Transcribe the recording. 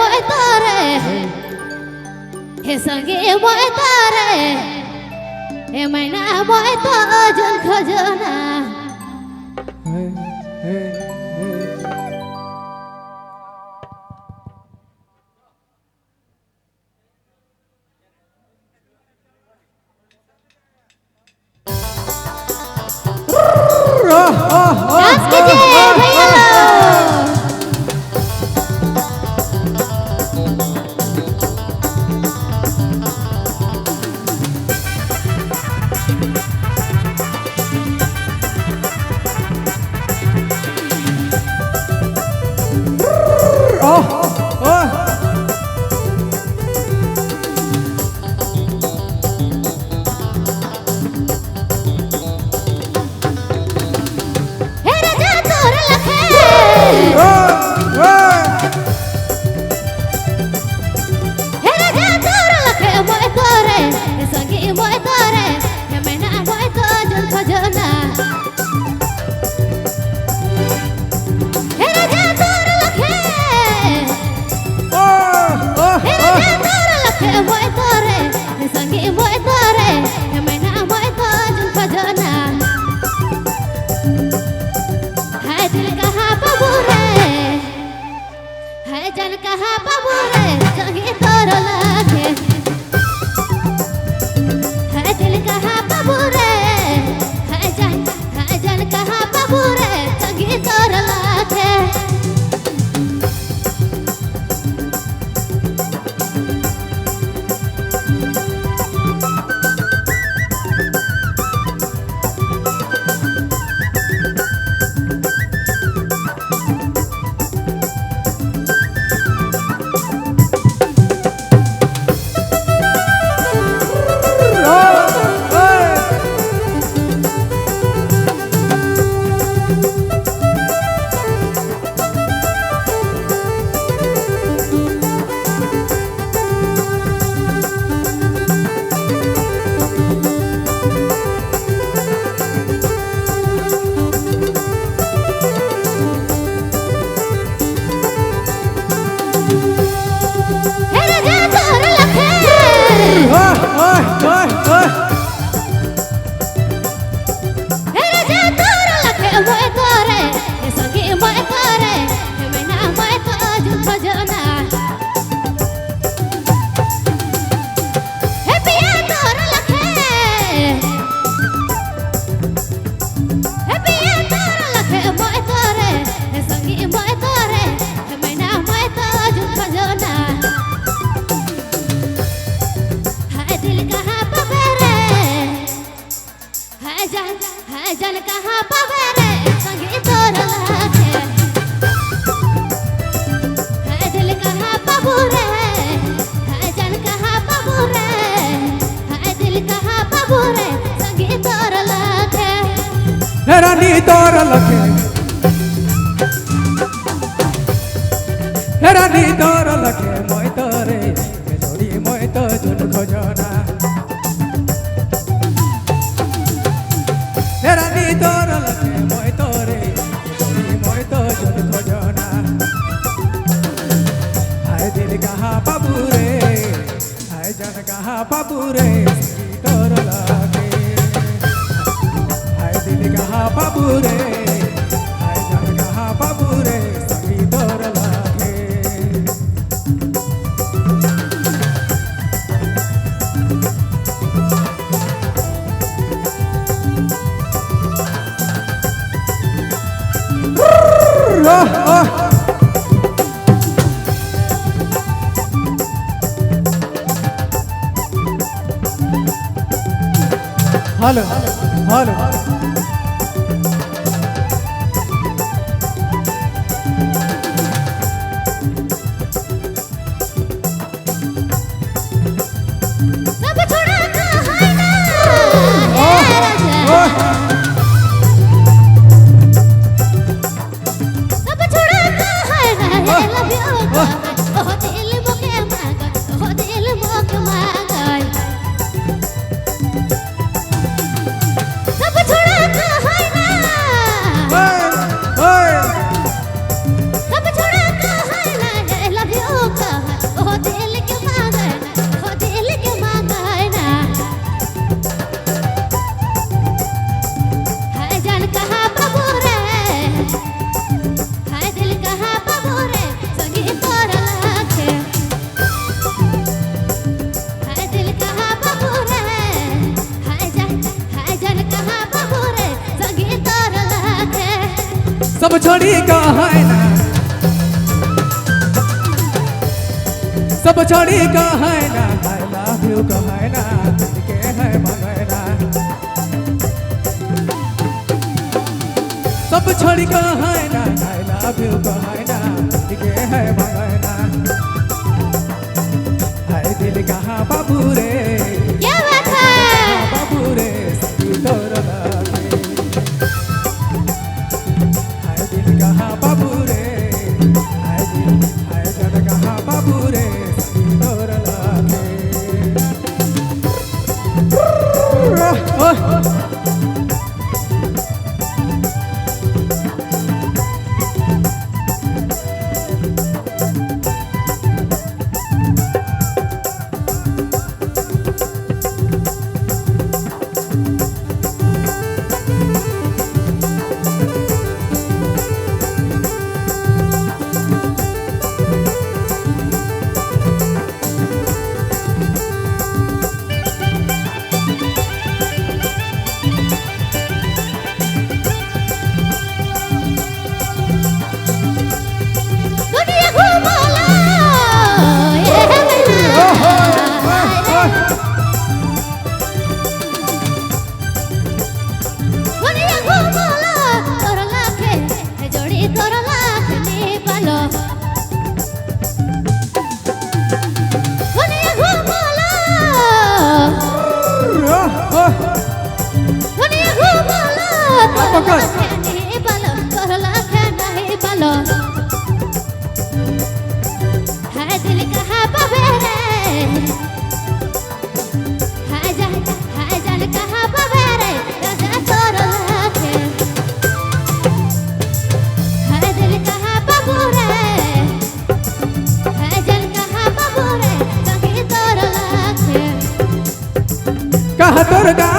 मोय तारे हे संगे मोय तारे हे मैना मोय तो जन खजना डांस कीजिए भैया जन कहा बाबू रे संगे तोर लागे है दिल कहा बाबू रे है जन कहा बाबू रे संगे तोर लागे जन कहा पावे रे संगे तोर लागे है दिल कहा बाबू रे है जन कहा बाबू रे है दिल कहा बाबू रे संगे तोर लागे रानी तोर लखे रानी तोर लखे मोय तोरे जोड़ी मोय तो जुन खजना रानी तोर लखे मोय तोरे जोड़ी मोय तो जुन खजना हाय दिल कहा बाबू रे हाय जन कहा बाबू रे तोर लखे हाय दिल कहा बाबू रे हाय जन कहा बाबू रे सखी तोर लखे हेलो हेलो सब छोड़ा है ना सब छोड़ा है ना लव यू ओ दिल मोके मांग ओ दिल मोके मांग सब छोड़ा सब छोड़ी कहे ना सब छोड़ी कहे ना I love you कहे ना दिल के है मंगे ना सब छोड़ी कहे ना I love you कहे ना दिल के है मंगे ना हाय दिल कहाँ बाबू रे क्या बात है बाबू रे सखी तोर लागे हाय दिल कहाँ बाबू रे हाय जन कहाँ बाबू रे सखी तोर लागे दुनिया घूमा लो ये दुनिया घूमा लो तोर लाखे जोड़ी तोर लाख ने पालो दुनिया घूमा लो दुनिया घूमा लो तोर लाख ने पालो तोर लाख नहीं पालो है दिल कहाँ बाबे रे है जान कहाँ बाबे रे राजा तोर लाखे है दिल कहाँ बाबू रे है जान कहाँ बाबू रे संगी तोर लाखे कहाँ तोर गा